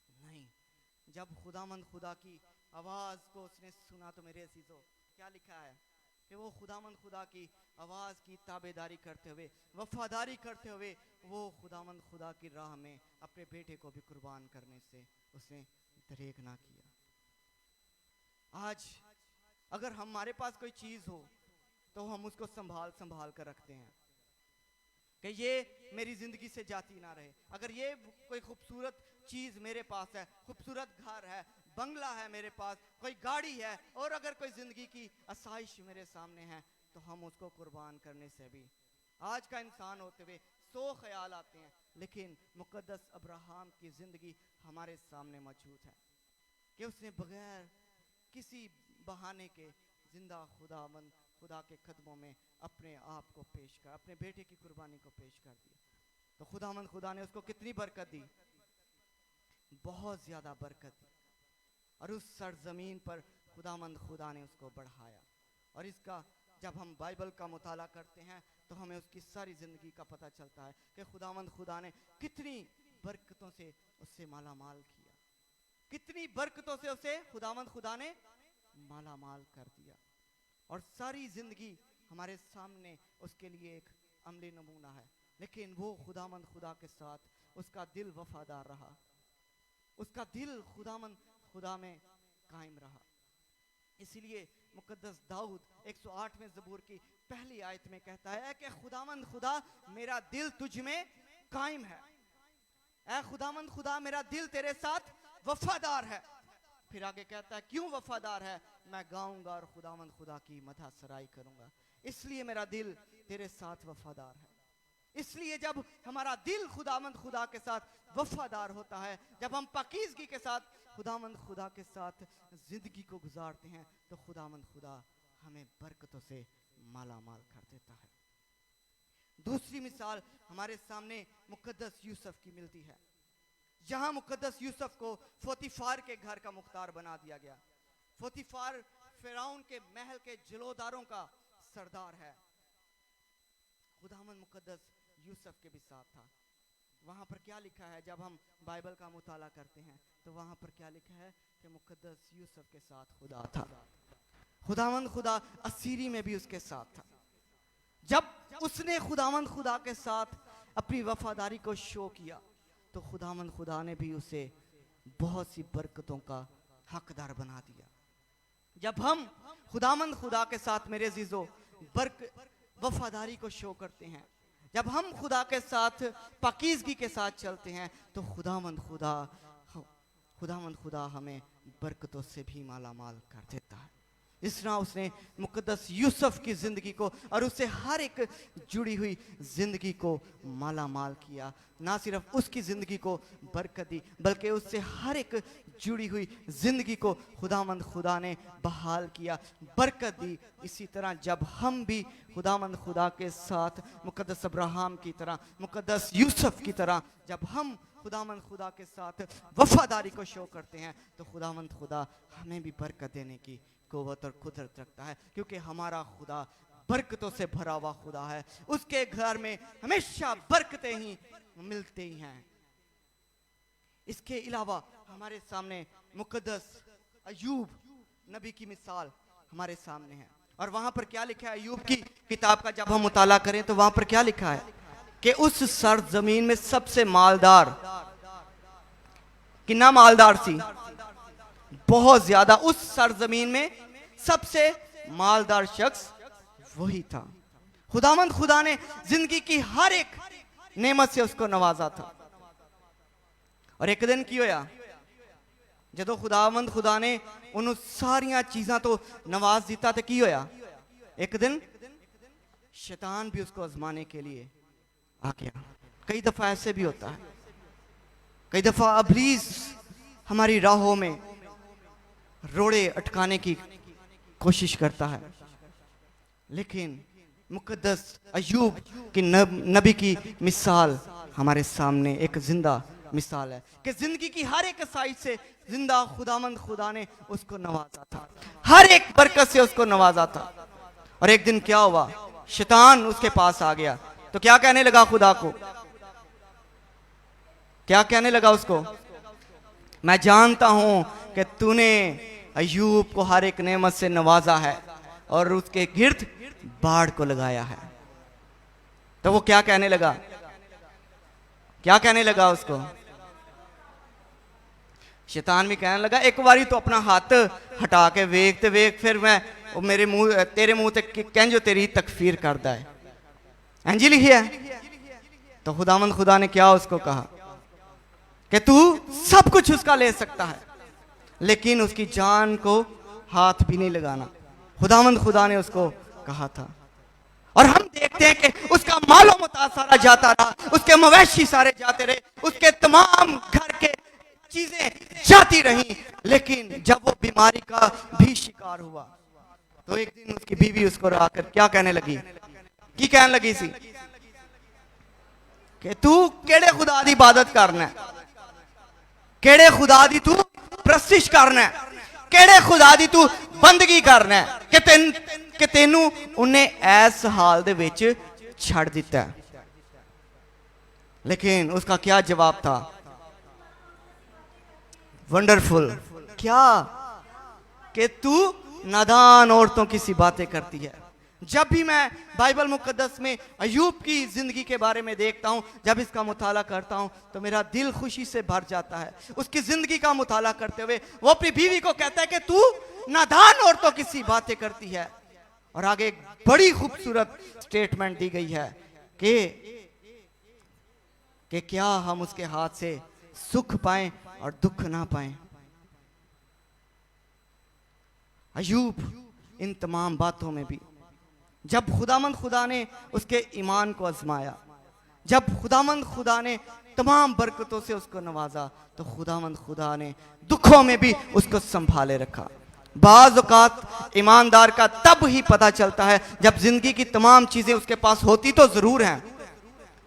नहीं। जब खुदा की आवाज को उसने सुना तो मेरे अजीजों क्या लिखा है कि वो खुदा की आवाज की ताबेदारी करते हुए, वफादारी करते हुए वो खुदा की राह में अपने बेटे को भी कुर्बान करने से उसने दरेक ना किया। आज अगर हमारे पास कोई चीज हो तो हम उसको संभाल कर रखते हैं कि ये मेरी जिंदगी से जाती ना रहे। अगर ये कोई खूबसूरत चीज मेरे पास है, खूबसूरत घर है, बंगला है मेरे पास, कोई गाड़ी है, और अगर कोई जिंदगी की आसाइश मेरे सामने है तो हम उसको कुर्बान करने से भी, आज का इंसान होते हुए 100 ख्याल आते हैं, लेकिन मुकद्दस अब्राहम की जिंदगी हमारे सामने मौजूद है कि उसने बगैर किसी बहाने के जिंदा खुदा के कदमों में अपने आप को पेश कर, अपने बेटे की कुर्बानी को पेश कर दिया। तो खुदा ने उसको कितनी बरकत दी? बहुत ज्यादा बरकत दी। और उस सरजमीन पर खुदा ने उसको बढ़ाया। और इसका जब हम बाइबल का मुताला करते हैं तो हमें उसकी सारी जिंदगी का पता चलता है कि खुदा ने कितनी बरकतों से उससे माला माल किया, कितनी बरकतों से उसे खुदा ने माला माल कर दिया। और सारी जिंदगी हमारे सामने उसके लिए एक अमली नमूना है, लेकिन वो खुदा के साथ उसका दिल वफादार रहा, उसका दिल खुदा में कायम रहा। इसलिए मुकद्दस दाऊद 108वें ज़बूर की पहली आयत में कहता है कि खुदा मेरा दिल तुझ में कायम है, ऐ खुदा मेरा दिल तेरे साथ वफादार है। फिर आगे कहता है क्यों वफादार है? मैं गाऊंगा और खुदा की मदह सराई करूंगा, इसलिए मेरा दिल तेरे साथ वफादार है। इसलिए जब हमारा दिल खुदा के साथ वफादार होता है, जब हम पाकीज़गी के साथ खुदा के साथ जिंदगी को गुजारते हैं, तो खुदा हमें बरकतों से माला माल कर देता है। दूसरी मिसाल हमारे सामने मुकद्दस यूसुफ की मिलती है, जहां मुकद्दस यूसुफ को पोतीफार के घर का मुख्तार बना दिया गया। पोतीफार फिरौन के महल के जलोदारों का सरदार है। खुदावंद मुकद्दस यूसुफ के भी साथ था। वहां पर क्या लिखा है, जब हम बाइबल का मुताला करते हैं तो वहां पर क्या लिखा है कि मुकद्दस यूसुफ के साथ खुदा था। खुदावंद खुदा असीरी में भी उसके साथ था। जब उसने खुदावंद खुदा के साथ अपनी वफादारी को शो किया तो खुदावंद खुदा ने भी उसे बहुत सी बरकतों का हकदार बना दिया। जब हम खुदावंद खुदा के साथ मेरे अजीजों वफादारी को शो करते हैं, जब हम खुदा के साथ पाकीज़गी के साथ चलते हैं तो खुदावंद खुदा हमें बरकतों से भी माला माल कर देता है। इस तरह उसने मुकद्दस यूसुफ की जिंदगी को और उससे हर एक जुड़ी हुई जिंदगी को माला माल किया। ना सिर्फ उसकी जिंदगी को बरकत दी बल्कि उससे हर एक जुड़ी हुई जिंदगी को खुदावंद खुदा ने बहाल किया, बरकत दी। इसी तरह जब हम भी खुदावंद खुदा के साथ मुकद्दस अब्राहम की तरह, मुकद्दस यूसुफ की तरह जब हम खुदावंद खुदा के साथ वफादारी को शो करते हैं तो खुदावंद खुदा हमें भी बरकत देने की कुव्वत और कुदरत रखता है, क्योंकि हमारा खुदा बरकतों से भरा हुआ खुदा है। उसके घर में हमेशा बरकतें ही मिलती हैं। इसके अलावा हमारे सामने मुकद्दस अय्यूब नबी की मिसाल हमारे सामने है। और वहां पर क्या लिखा है, अय्यूब की किताब का जब हम मुताला करें तो वहां पर क्या लिखा है कि उस सरजमीन में सबसे मालदार, कितना मालदार सी, बहुत ज्यादा, उस सरजमीन में सबसे मालदार शख्स वही था। खुदावंद खुदा ने जिंदगी की हर एक नेमत से उसको नवाजा था। और एक दिन की होया जदों खुदावंद खुदा ने उन सारिया चीजा तो नवाज दिता तो की होया, एक दिन शैतान भी उसको आजमाने के लिए आ गया। कई दफा ऐसे भी होता है, कई दफा इब्लीस हमारी राहों में रोड़े अटकाने की कोशिश करता है, लेकिन मुकद्दस अय्यूब की नबी की मिसाल हमारे सामने एक जिंदा मिसाल है कि जिंदगी की हर एक साइड से जिंदा खुदावंद खुदा ने उसको नवाजा था, हर एक बरकत से उसको नवाजा था। और एक दिन क्या हुआ, शैतान उसके पास आ गया तो क्या कहने लगा खुदा को, क्या कहने लगा उसको, मैं जानता हूं कि तूने अय्यूब को हर एक नेमत से नवाजा है और उसके गिर्द बाढ़ को लगाया है। तो वो क्या कहने लगा, क्या कहने लगा उसको, शैतान भी कहने लगा एक बारी तो अपना हाथ हटा के वेख फिर मैं मेरे मुंह तेरे मुंह तक कहंजो तेरी तकफीर करदा है, इंज लिखिया है। तो खुदावंद खुदा ने क्या उसको कहा कि तू सब कुछ उसका ले सकता है लेकिन उसकी जान को हाथ भी नहीं लगाना। खुदावंद खुदा ने उसको कहा था। और हम देखते हैं कि उसका मालो मुता सारा जाता रहा, उसके मवेशी सारे जाते रहे, उसके तमाम घर के चीजें जाती रही, लेकिन जब वो बीमारी का भी शिकार हुआ तो एक दिन उसकी बीवी उसको आकर क्या कहने लगी, की कहने लगी सी कि तू केड़े खुदा दी इबादत करना है, केड़े खुदा दी तू प्रस्तिश करना है, केड़े खुदा दी तू बंदगी करना है कि तेनू उन्हें ऐस हाल दे विच छड़ दिता है। लेकिन उसका क्या जवाब था, वंडरफुल, क्या कि तू नादान औरतों की सी बातें करती है। जब भी मैं बाइबल मुकद्दस में अय्यूब की जिंदगी के बारे में देखता हूं, जब इसका मुताला करता हूं तो मेरा दिल खुशी से भर जाता है। उसकी जिंदगी का मुताला करते हुए वो अपनी बीवी को कहता है कि तू नादान औरतों की सी बातें करती है। और आगे एक बड़ी खूबसूरत स्टेटमेंट दी गई है कि क्या हम उसके हाथ से सुख पाएं और दुख ना पाएं। अय्यूब इन तमाम बातों में भी जब खुदावंद खुदा ने उसके ईमान को आजमाया, जब खुदावंद खुदा ने तमाम बरकतों से उसको नवाजा, तो खुदावंद खुदा ने दुखों में भी उसको संभाले रखा। बाज़ औक़ात ईमानदार का तब ही पता चलता है जब जिंदगी की तमाम चीजें उसके पास होती तो जरूर हैं,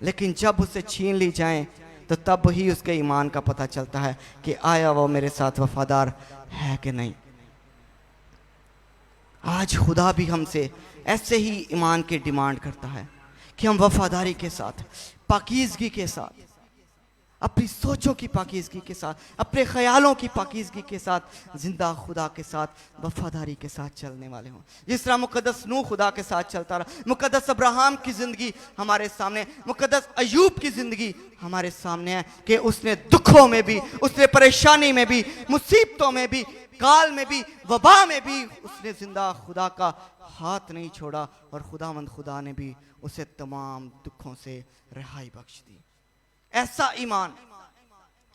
लेकिन जब उसे छीन ली जाएं तो तब ही उसके ईमान का पता चलता है कि आया वो मेरे साथ वफादार है कि नहीं। आज खुदा भी हमसे ऐसे ही ईमान की डिमांड करता है कि हम वफादारी के साथ, पाकीज़गी के साथ, अपनी सोचों की पाकीज़गी के साथ, अपने ख्यालों की पाकीज़गी के साथ, जिंदा खुदा के साथ वफादारी के साथ चलने वाले हों। जिस तरह मुकद्दस नूह खुदा के साथ चलता रहा, मुकद्दस अब्राहम की ज़िंदगी हमारे सामने, मुकद्दस अयूब की ज़िंदगी हमारे सामने है कि उसने दुखों में भी, उसने परेशानी में भी, मुसीबतों में भी, काल में भी, वबा में भी उसने जिंदा खुदा का हाथ नहीं छोड़ा और खुदावंद खुदा ने भी उसे तमाम दुखों से रिहाई बख्श दी। ऐसा ईमान,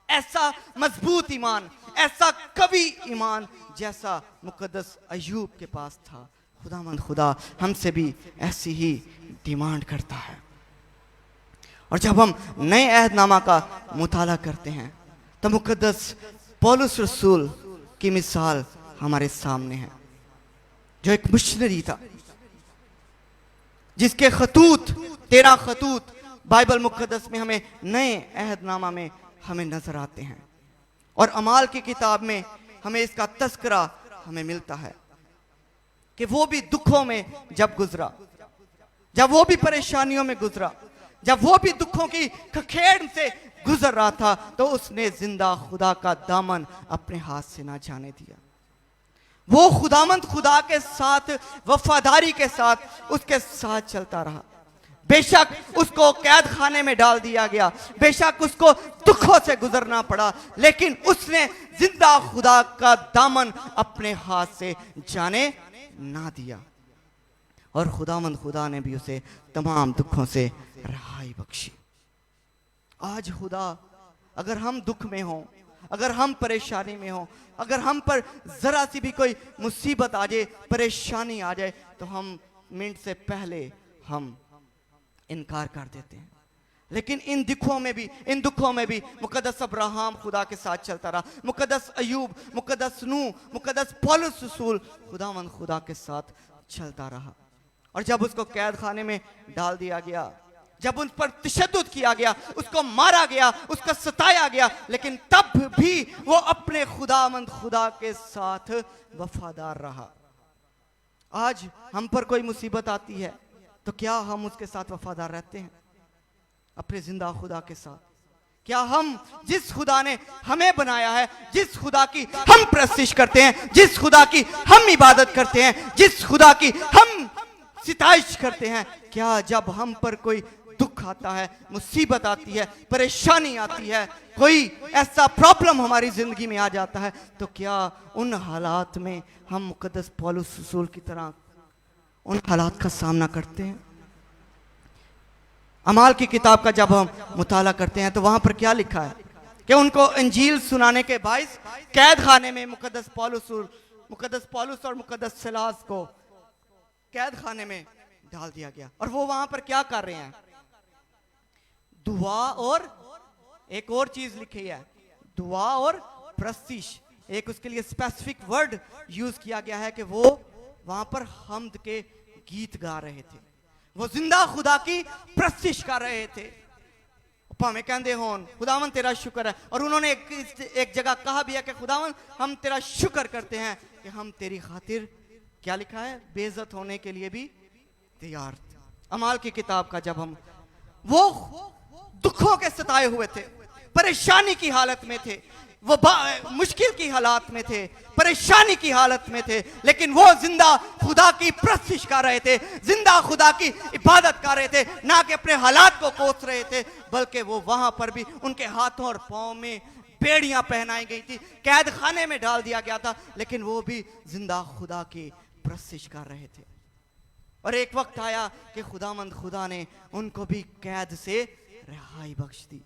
ऐसा मजबूत ईमान, ऐसा कवि ईमान जैसा मुकद्दस अयूब के पास था, खुदावंद खुदा हमसे भी ऐसी ही डिमांड करता है। और जब हम नए अहदनामा का मुताला करते हैं तो मुकद्दस पौलुस रसूल की मिसाल हमारे सामने है, जो एक मिशनरी था, जिसके खतूत, 13 खतूत बाइबल मुकद्दस में हमें नए अहदनामा में हमें नजर आते हैं। और अमाल की किताब में हमें इसका तस्करा हमें मिलता है कि वो भी दुखों में जब गुजरा, जब वो भी परेशानियों में गुजरा, जब वो भी दुखों की खखेड़ से गुजर रहा था, तो उसने जिंदा खुदा का दामन अपने हाथ से ना जाने दिया। वो खुदामंद खुदा के साथ वफादारी के साथ उसके साथ चलता रहा। बेशक उसको कैद खाने में डाल दिया गया, बेशक उसको दुखों से गुजरना पड़ा, लेकिन उसने जिंदा खुदा का दामन अपने हाथ से जाने ना दिया। और खुदामंद खुदा ने भी उसे तमाम दुखों से रिहाई बख्शी। आज खुदा, अगर हम दुख में हों, अगर हम परेशानी में हों, अगर हम पर जरा सी भी कोई मुसीबत आ जाए, परेशानी आ जाए, तो हम मिनट से पहले हम इनकार कर देते हैं। लेकिन इन दुखों में भी मुकद्दस अब्राहम खुदा के साथ चलता रहा, मुकद्दस अयूब, मुकद्दस नूह, मुकद्दस पौलुस रसूल खुदावंद खुदा के साथ चलता रहा। और जब उसको कैद खाने में डाल दिया गया, जब उन पर तशद्दुद किया गया, उसको मारा गया, उसको सताया गया, लेकिन तब भी वो अपने खुदावंद खुदा के साथ वफादार रहा। आज हम पर कोई मुसीबत आती है तो क्या हम उसके साथ वफादार रहते हैं? अपने जिंदा खुदा के साथ क्या हम जिस खुदा ने हमें बनाया है, जिस खुदा की हम प्रस्तिश करते हैं, जिस खुदा की हम इबादत करते हैं, जिस खुदा की हम सिताइश करते हैं, क्या जब हम पर कोई दुख आता है, मुसीबत आती है, परेशानी आती है, कोई ऐसा प्रॉब्लम हमारी जिंदगी में आ जाता है, तो क्या उन हालात में हम मुकद्दस पौलुस रसूल की तरह उन हालात का सामना करते हैं? अमाल की किताब का जब हम मुताला करते हैं तो वहां पर क्या लिखा है कि उनको इंजील सुनाने के बाइस कैद खाने में मुकद्दस पौलुस और मुकद्दस सिलास को कैद खाने में डाल दिया गया। और वो वहां पर क्या कर रहे हैं? दुआ और एक और चीज लिखी है, दुआ और प्रस्तिश। एक उसके लिए स्पेसिफिक वर्ड यूज किया गया है कि वो वहां पर हम्द के गीत गा रहे थे, वो जिंदा खुदा की प्रस्तिश कर रहे थे। भावें कहते होन खुदावन तेरा शुक्र है। और उन्होंने एक जगह कहा भी है कि खुदावन हम तेरा शुक्र करते हैं कि हम तेरी खातिर, क्या लिखा है, बेइज्जत होने के लिए भी तैयार थे। अमाल की किताब का जब हम, वो दुखों के सताए हुए थे, परेशानी की हालत में थे, वो मुश्किल की हालात में थे, परेशानी की हालत में थे, लेकिन वो जिंदा खुदा की प्रस्तिश कर रहे थे, जिंदा खुदा की इबादत कर रहे थे, ना कि अपने हालात को कोस रहे थे, बल्कि वो वहां पर भी उनके हाथों और पांव में बेड़ियां पहनाई गई थी, कैद खाने में डाल दिया गया था, लेकिन वो भी जिंदा खुदा की प्रस्तिश कर रहे थे। और एक वक्त आया कि खुदामंद खुदा ने उनको भी कैद से रिहाई बख्श दी।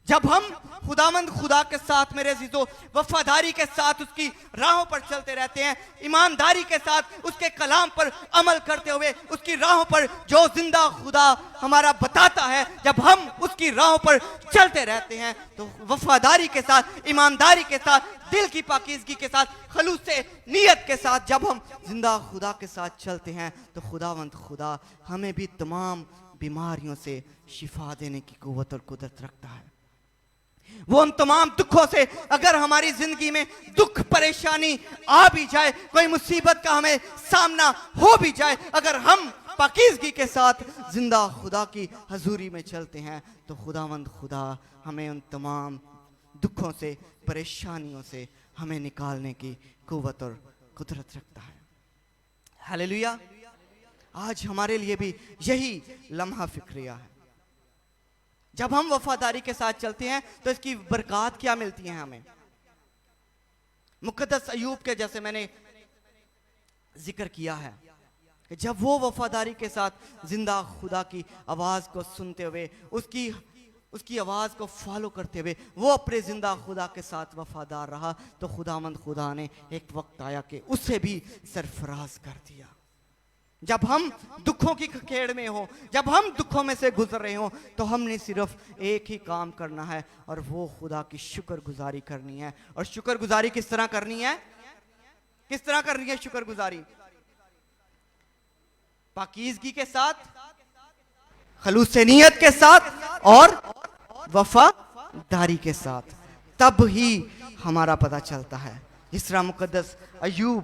जब हम खुदामंद खुदा के साथ, मेरे अजीजों, वफादारी के साथ उसकी राहों पर चलते रहते हैं, ईमानदारी के साथ उसके कलाम पर अमल करते हुए, उसकी राहों पर जो जिंदा खुदा हमारा बताता है, जब हम उसकी राहों पर चलते रहते हैं, तो वफादारी के साथ, ईमानदारी के साथ, दिल की पाकीज़गी के साथ, खलूस से नीयत के साथ जब हम जिंदा खुदा के साथ चलते हैं, तो खुदावंद खुदा हमें भी तमाम बीमारियों से शिफा देने की कुव्वत और कुदरत रखता है। वो उन तमाम दुखों से, अगर हमारी जिंदगी में दुख परेशानी आ भी जाए, कोई मुसीबत का हमें सामना हो भी जाए, अगर हम पाकीज़गी के साथ जिंदा खुदा की हजूरी में चलते हैं, तो खुदावंद खुदा हमें उन तमाम दुखों से, परेशानियों से हमें निकालने की कुव्वत और कुदरत रखता है। हालेलुया। आज हमारे लिए भी यही लम्हा फिक्रिया है। जब हम वफादारी के साथ चलते हैं तो इसकी बरकत क्या मिलती है हमें। मुकद्दस अय्यूब के जैसे मैंने जिक्र किया है कि जब वो वफादारी के साथ जिंदा खुदा की आवाज को सुनते हुए, उसकी आवाज को फॉलो करते हुए वो अपने जिंदा खुदा के साथ वफादार रहा, तो खुदामंद खुदा ने एक वक्त आया कि उसे भी सरफराज कर दिया। जब हम दुखों की खखेड़ में हो, जब हम दुखों में से गुजर रहे हो, तो हमने सिर्फ एक ही काम करना है, और वो खुदा की शुक्रगुजारी करनी है। और शुक्रगुजारी किस तरह करनी है? किस तरह करनी है शुक्रगुजारी? पाकीज़गी के साथ, खलूस नीयत के साथ और वफादारी के साथ। तब ही हमारा पता चलता है। जिस तरह मुकद्दस अय्यूब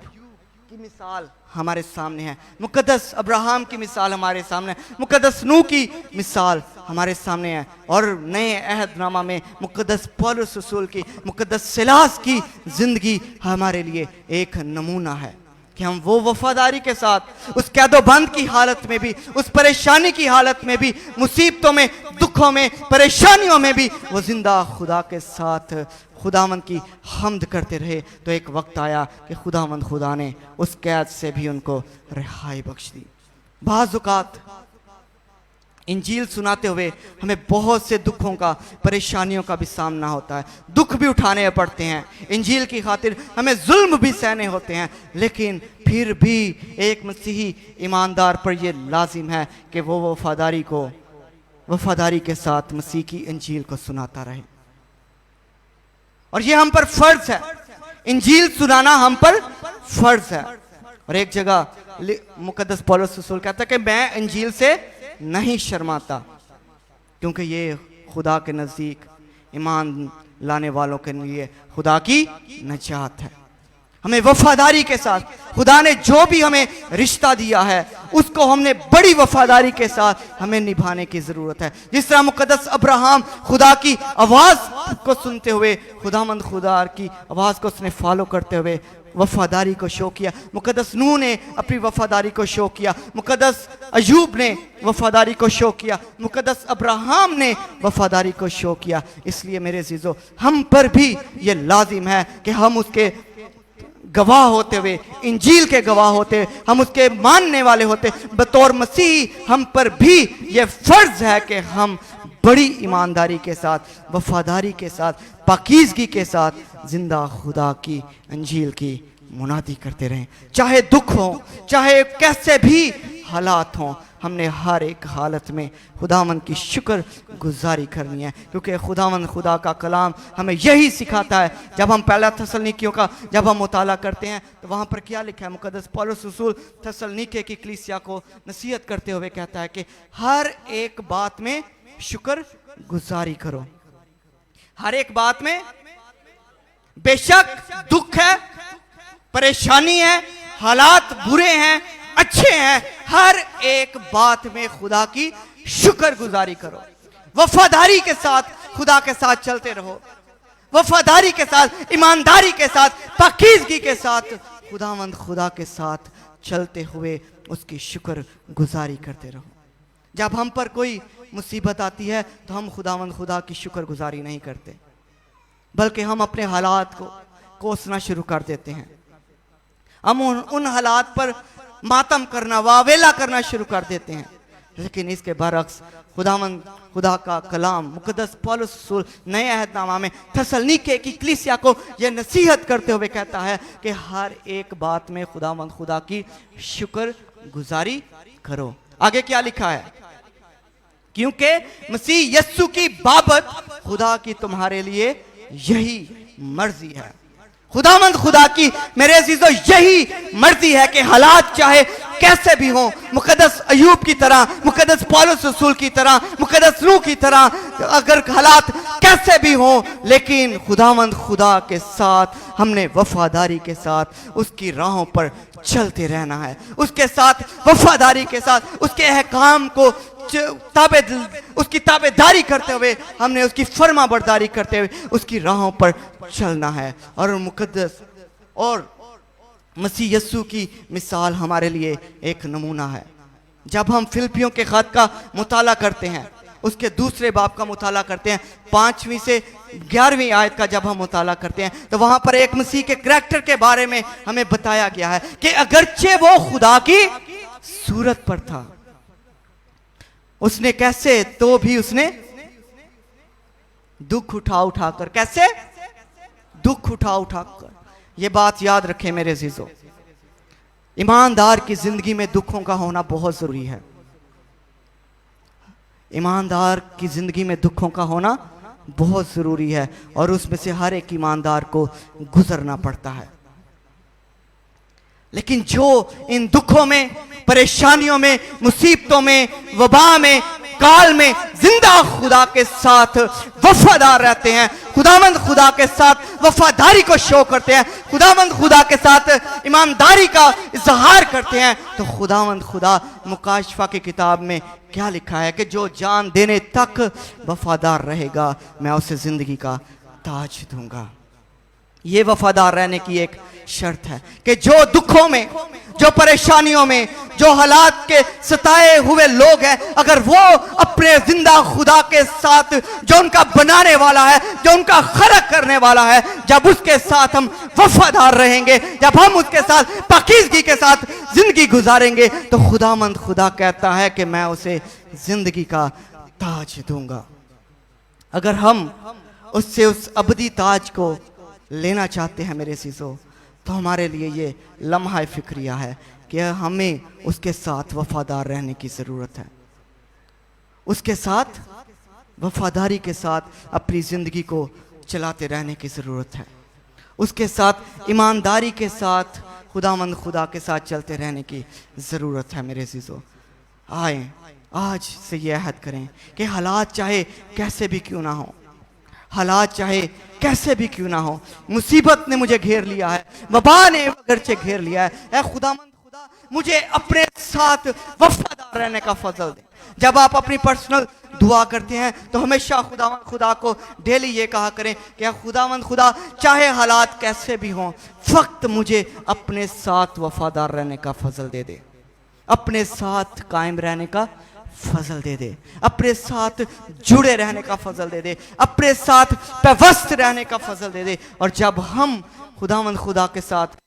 की मिसाल हमारे सामने है, मुकद्दस अब्राहम की मिसाल हमारे सामने है, मुकद्दस नूह की मिसाल हमारे सामने है, और नए अहदनामा में मुकद्दस पौलुस रसूल की, मुकद्दस सिलास की जिंदगी हमारे लिए एक नमूना है कि हम वो वफादारी के साथ उस कैदोबंद की हालत में भी, उस परेशानी की हालत में भी, मुसीबतों में, दुखों में, परेशानियों में भी वो जिंदा खुदा के साथ खुदावंद की हम्द करते रहे। तो एक वक्त आया कि खुदावंद खुदा ने उस कैद से भी उनको रिहाई बख्श दी। बाज़ औक़ात इंजील सुनाते हुए हमें बहुत से दुखों का, परेशानियों का भी सामना होता है, दुख भी उठाने पड़ते हैं, इंजील की खातिर हमें जुल्म भी सहने होते हैं, लेकिन फिर भी एक मसीही ईमानदार पर यह लाजिम है कि वो वफादारी के साथ मसीह की इंजील को सुनाता रहे। और ये हम पर फर्ज है, इंजील सुनाना हम पर फर्ज है। और एक जगह मुकद्दस पौलुस रसूल कहता है कि मैं इंजील से नहीं शर्माता, क्योंकि ये खुदा के नज़दीक ईमान लाने वालों के लिए खुदा की नजात है। हमें वफादारी के साथ, खुदा ने जो भी हमें रिश्ता दिया है उसको हमने बड़ी वफादारी के साथ हमें निभाने की ज़रूरत है। जिस तरह मुकद्दस अब्राहम खुदा की आवाज़ को सुनते हुए, खुदामंद खुदा की आवाज़ को उसने फॉलो करते हुए वफादारी को शो किया, मुकद्दस नूह ने अपनी वफादारी को शो किया, मुकद्दस अय्यूब ने वफादारी को शो किया, मुकद्दस अब्राहम ने वफादारी को शो किया। इसलिए मेरे अज़ीज़ों, हम पर भी ये लाजिम है कि हम उसके गवाह होते हुए, इंजील के गवाह होते, हम उसके मानने वाले होते, बतौर मसीह हम पर भी ये फर्ज है कि हम बड़ी ईमानदारी के साथ, वफादारी के साथ, पाकीज़गी के साथ जिंदा खुदा की इंजील की मुनादी करते रहें। चाहे दुख हो, चाहे कैसे भी हालात हों, हमने हर एक हालत में खुदावंद की शुक्र गुजारी करनी है, क्योंकि खुदावंद खुदा का कलाम हमें यही सिखाता है। जब हम पहला थस्सलुनीकियों का जब हम मुताला करते हैं तो वहाँ पर क्या लिखा है? मुकद्दस पौलुस रसूल थस्सलुनीके की कलीसिया को नसीहत करते हुए कहता है कि हर एक बात में शुक्र गुजारी करो। हर एक बात में, बेशक दुख है, परेशानी है, हालात बुरे हैं, अच्छे हैं, हर एक बात में खुदा की शुक्रगुजारी करो। वफादारी के साथ खुदा के साथ चलते रहो, वफादारी के साथ, ईमानदारी के साथ, पाकीज़गी के साथ खुदावंद खुदा के साथ चलते हुए उसकी शुक्रगुजारी करते रहो। जब हम पर कोई मुसीबत आती है तो हम खुदावंद खुदा की शुक्रगुजारी नहीं करते, बल्कि हम अपने हालात को कोसना शुरू कर देते हैं। हम उन हालात पर मातम करना, वावेला करना शुरू कर देते हैं। लेकिन इसके बरक्स खुदावंद खुदा का कलाम मुकद्दस पौलुस रसूल नए अहदनामा में थस्सलुनीके की कलीसिया को यह नसीहत करते हुए कहता है कि हर एक बात में खुदावंद खुदा की शुक्रगुजारी करो। आगे क्या लिखा है? क्योंकि मसीह यस्सु की बाबत खुदा की तुम्हारे लिए यही मर्जी है। खुदावंद खुदा की मेरे अजीजों यही मर्जी है कि हालात चाहे कैसे भी हों, मुकद्दस अयूब की तरह, मुकद्दस पौलुस रसूल की तरह, मुकद्दस रूह की तरह, अगर हालात कैसे भी हों, लेकिन खुदावंद खुदा के साथ हमने वफादारी के साथ उसकी राहों पर चलते रहना है, उसके साथ वफादारी के साथ उसके अहकाम को उसकी ताबेदारी करते हुए, हमने उसकी फर्मा बरदारी करते हुए उसकी राहों पर चलना है। और मुकद्दस और मसीह यस्सु की मिसाल हमारे लिए एक नमूना है। जब हम फिलिपियों के खत का मुताला करते हैं, उसके दूसरे बाब का मुताला करते हैं, 5वीं से 11वीं आयत का जब हम मुताला करते हैं, तो वहां पर एक मसीह के करैक्टर के बारे में हमें बताया गया है कि अगरचे वो खुदा की सूरत पर था, उसने कैसे, तो भी उसने दुख उठाकर, कैसे दुख उठाकर, ये बात याद रखें मेरे अजीजों, ईमानदार की जिंदगी में दुखों का होना बहुत जरूरी है। ईमानदार की जिंदगी में दुखों का होना बहुत जरूरी है, और उसमें से हर एक ईमानदार को गुजरना पड़ता है। लेकिन जो इन दुखों में, परेशानियों में, मुसीबतों में, वबा में, काल में जिंदा खुदा के साथ वफादार रहते हैं, खुदावंद खुदा के साथ वफादारी को शो करते हैं, खुदावंद खुदा के साथ ईमानदारी का इजहार करते हैं, तो खुदावंद खुदा मुकाशफा की किताब में क्या लिखा है कि जो जान देने तक वफादार रहेगा, मैं उसे जिंदगी का ताज दूंगा। ये वफादार रहने की एक शर्त है कि जो दुखों में, जो परेशानियों में, जो हालात के सताए हुए लोग हैं, अगर वो अपने जिंदा खुदा के साथ, जो उनका बनाने वाला है, जो उनका खलक करने वाला है, जब उसके साथ हम वफादार रहेंगे, जब हम उसके साथ पाकीज़गी के साथ जिंदगी गुजारेंगे, तो खुदामंद खुदा कहता है कि मैं उसे जिंदगी का ताज दूंगा। अगर हम उससे उस अबदी ताज को लेना चाहते हैं मेरे अज़ीज़ों, तो हमारे लिए ये लम्हा फिक्रिया है कि हमें उसके साथ वफादार रहने की ज़रूरत है, उसके साथ वफादारी के साथ अपनी ज़िंदगी को चलाते रहने की ज़रूरत है, उसके साथ ईमानदारी के साथ खुदावंद खुदा के साथ चलते रहने की ज़रूरत है मेरे अज़ीज़ों। आए आज से ये अहद करें कि हालात चाहे कैसे भी क्यों ना हो, हालात चाहे कैसे भी क्यों ना हो, मुसीबत ने मुझे घेर लिया है, वबा ने अगरचे घेर लिया है, ऐ खुदामंद खुदा मुझे अपने साथ वफादार रहने का फजल दे। जब आप अपनी पर्सनल दुआ करते हैं तो हमेशा खुदावंद खुदा को डेली ये कहा करें कि खुदावंद खुदा चाहे हालात कैसे भी हों, फक्त मुझे अपने साथ वफादार रहने का फजल दे दे, अपने साथ कायम रहने का फजल दे दे, अपने साथ जुड़े रहने का फजल दे दे, अपने साथ पेवस्त रहने का फजल दे दे। और जब हम खुदावंद खुदा के साथ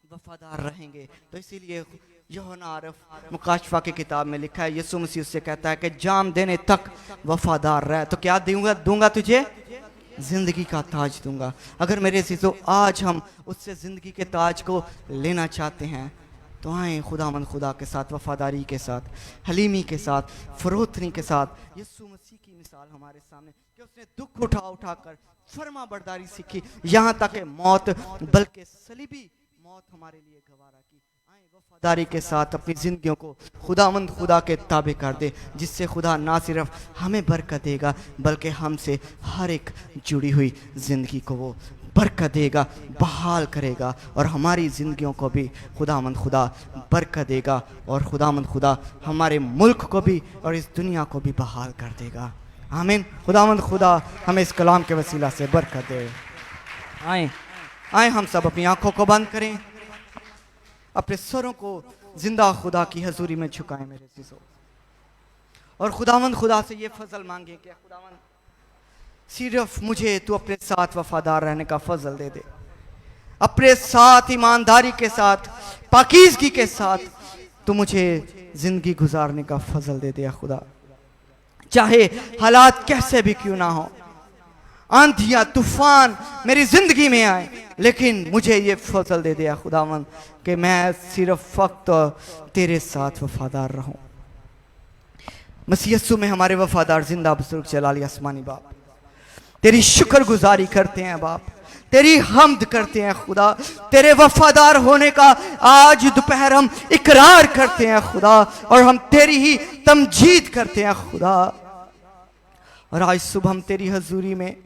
वफादार रहेंगे, तो इसीलिए यूहन्ना आरफ मुकाशफा की किताब में लिखा है, यीशु मसीह उससे कहता है कि जान देने तक वफादार रह, तो क्या दूंगा तुझे जिंदगी का ताज दूंगा। अगर मेरे अज़ीज़ों आज हम उससे जिंदगी के ताज को लेना चाहते हैं, तो आए खुदावंद खुदा के साथ वफादारी के साथ, हलीमी के साथ, फरोतनी के साथ। यीशु मसीह की मिसाल हमारे सामने कि उसने दुख उठाकर फर्मा बरदारी सीखी, यहाँ तक कि मौत, बल्कि सलीबी मौत हमारे लिए गवारा की। आए वफादारी के साथ अपनी जिंदगियों को खुदावंद खुदा के ताबे कर दे, जिससे खुदा ना सिर्फ हमें बरकत देगा, बल्कि हमसे हर एक जुड़ी हुई जिंदगी को वो बरकत देगा, बहाल करेगा, और हमारी ज़िंदगियों को भी खुदावंद खुदा बरकत देगा, और खुदावंद खुदा हमारे मुल्क को भी और इस दुनिया को भी बहाल कर देगा। आमीन। खुदावंद खुदा हमें इस कलाम के वसीला से बरकत दे। आए हम सब अपनी आंखों को बंद करें, अपने सरों को जिंदा खुदा की हजूरी में झुकाएं मेरे अज़ीज़ों, और खुदावंद खुदा से ये फजल मांगे कि खुदावंद सिर्फ मुझे तू अपने साथ वफादार रहने का फजल दे दे, अपने साथ ईमानदारी के साथ, पाकीज़गी के साथ तू मुझे जिंदगी गुजारने का फजल दे दे खुदा। चाहे हालात कैसे भी क्यों ना हो, आंधियां तूफान मेरी जिंदगी में आए, लेकिन मुझे ये फजल दे दिया खुदावंद कि मैं सिर्फ फक्त तेरे साथ वफादार रहूं। मसीह यीशु में हमारे वफादार जिंदा बुजुर्ग जलाली आसमानी बाप, तेरी शुक्रगुजारी करते हैं बाप, तेरी हमद करते हैं खुदा। तेरे वफादार होने का आज दोपहर हम इकरार करते हैं खुदा, और हम तेरी ही तमजीद करते हैं खुदा। और आज सुबह हम तेरी हजूरी में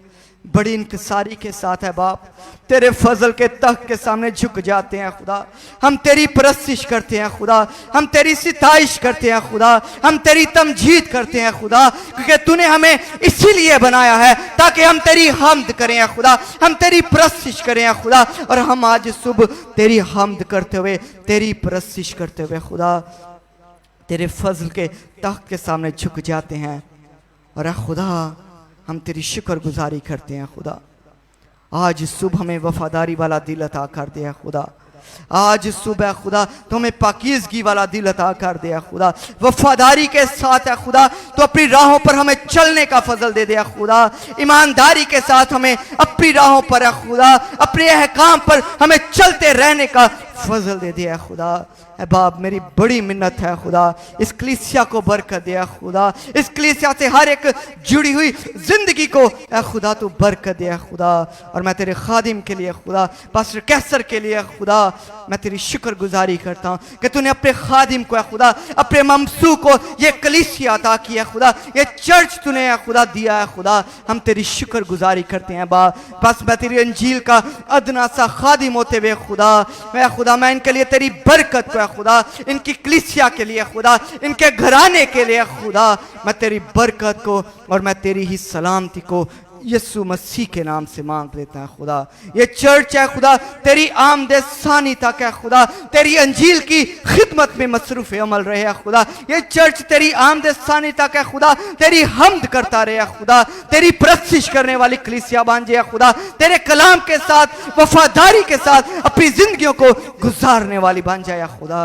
बड़ी इंकिसारी के साथ है बाप, तेरे फजल के तख्त के सामने झुक जाते हैं खुदा। हम तेरी परस्तिश करते हैं खुदा, हम तेरी सिताइश करते हैं खुदा, हम तेरी तमजीद करते हैं खुदा, क्योंकि तूने हमें इसीलिए बनाया है ताकि हम तेरी हमद करें खुदा, हम तेरी परस्तिश करें खुदा। और हम आज सुबह तेरी हमद करते हुए, तेरी परस्तिश करते हुए खुदा तेरे फजल के तख्त के सामने झुक जाते हैं। और खुदा हम तेरी शुक्रगुजारी करते हैं खुदा। आज सुबह हमें वफादारी वाला दिल अता कर दिया खुदा। आज सुबह खुदा तो हमें पाकीज़गी वाला दिल अता कर दिया खुदा। वफादारी के साथ है खुदा तो अपनी राहों पर हमें चलने का फजल दे दिया खुदा। ईमानदारी के साथ हमें अपनी राहों पर है खुदा, अपने अहकाम पर हमें चलते रहने का फजल दे दिया खुदा। ऐ बाप मेरी बड़ी मिन्नत है खुदा, इस कलीसिया को बरकत दिया खुदा, इस कलीसिया से हर एक जुड़ी हुई जिंदगी को ऐ खुदा तू बरकत दिया खुदा। और मैं तेरे खादिम के लिए खुदा, पास्टर कैसर के लिए खुदा मैं तेरी शुक्रगुजारी करता हूँ कि तूने अपने खादिम को खुदा, अपने ममसू को ये कलीसिया अता किया खुदा, ये चर्च तूने खुदा दिया है खुदा। हम तेरी शुक्रगुजारी करते हैं बाप। बस मैं तेरी अंजील का अदना सा खादिम होते हुए खुदा मैं इनके लिए तेरी बरकत को खुदा, इनकी कलीसिया के लिए खुदा, इनके घराने के लिए खुदा मैं तेरी बरकत को और मैं तेरी ही सलामती को यीशु मसीह के नाम से मांग लेता है खुदा। ये चर्च है खुदा तेरी आमदे सानी तक है खुदा, तेरी अंजील की खिदमत में मसरूफ अमल रहे है खुदा। ये चर्च तेरी आमदे सानी तक है खुदा, तेरी हमद करता रहे खुदा, तेरी परस्तिश करने वाली कलीसिया बन जाए खुदा, तेरे कलाम के साथ वफादारी के साथ अपनी जिंदगियों को गुजारने वाली बन जाए खुदा।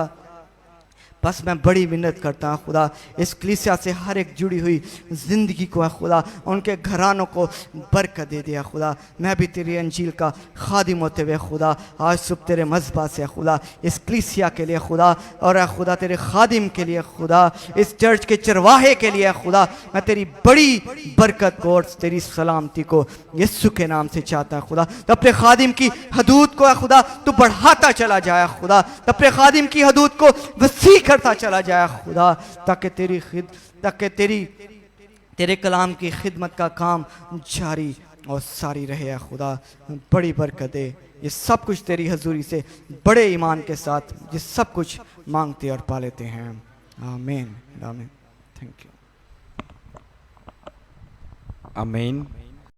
बस मैं बड़ी मिन्नत करता हूँ खुदा, इस कलीसिया से हर एक जुड़ी हुई ज़िंदगी को है खुदा, उनके घरानों को बरकत दे दिया खुदा। मैं भी तेरी अंजील का खादिम होते हुए खुदा आज सुबह तेरे मज़बा से खुदा इस कलीसिया के लिए खुदा, और खुदा तेरे खादिम के लिए खुदा, इस चर्च के चरवाहे के लिए खुदा मैं तेरी बड़ी बरकत को और तेरी सलामती को यीशु के नाम से चाहता है खुदा। तो अपने खादिम की हदूद को है खुदा तू बढ़ाता चला जाए खुदा, तो अपने खादिम की हदूद को वसी करता चला जाए खुदा, ताकि तेरे कलाम की खिदमत का काम जारी और सारी रहे खुदा। बड़ी बरकत दे। ये सब कुछ तेरी हजूरी से बड़े ईमान के साथ ये सब कुछ मांगते और पा लेते हैं। आमीन आमीन। Thank you. आमीन।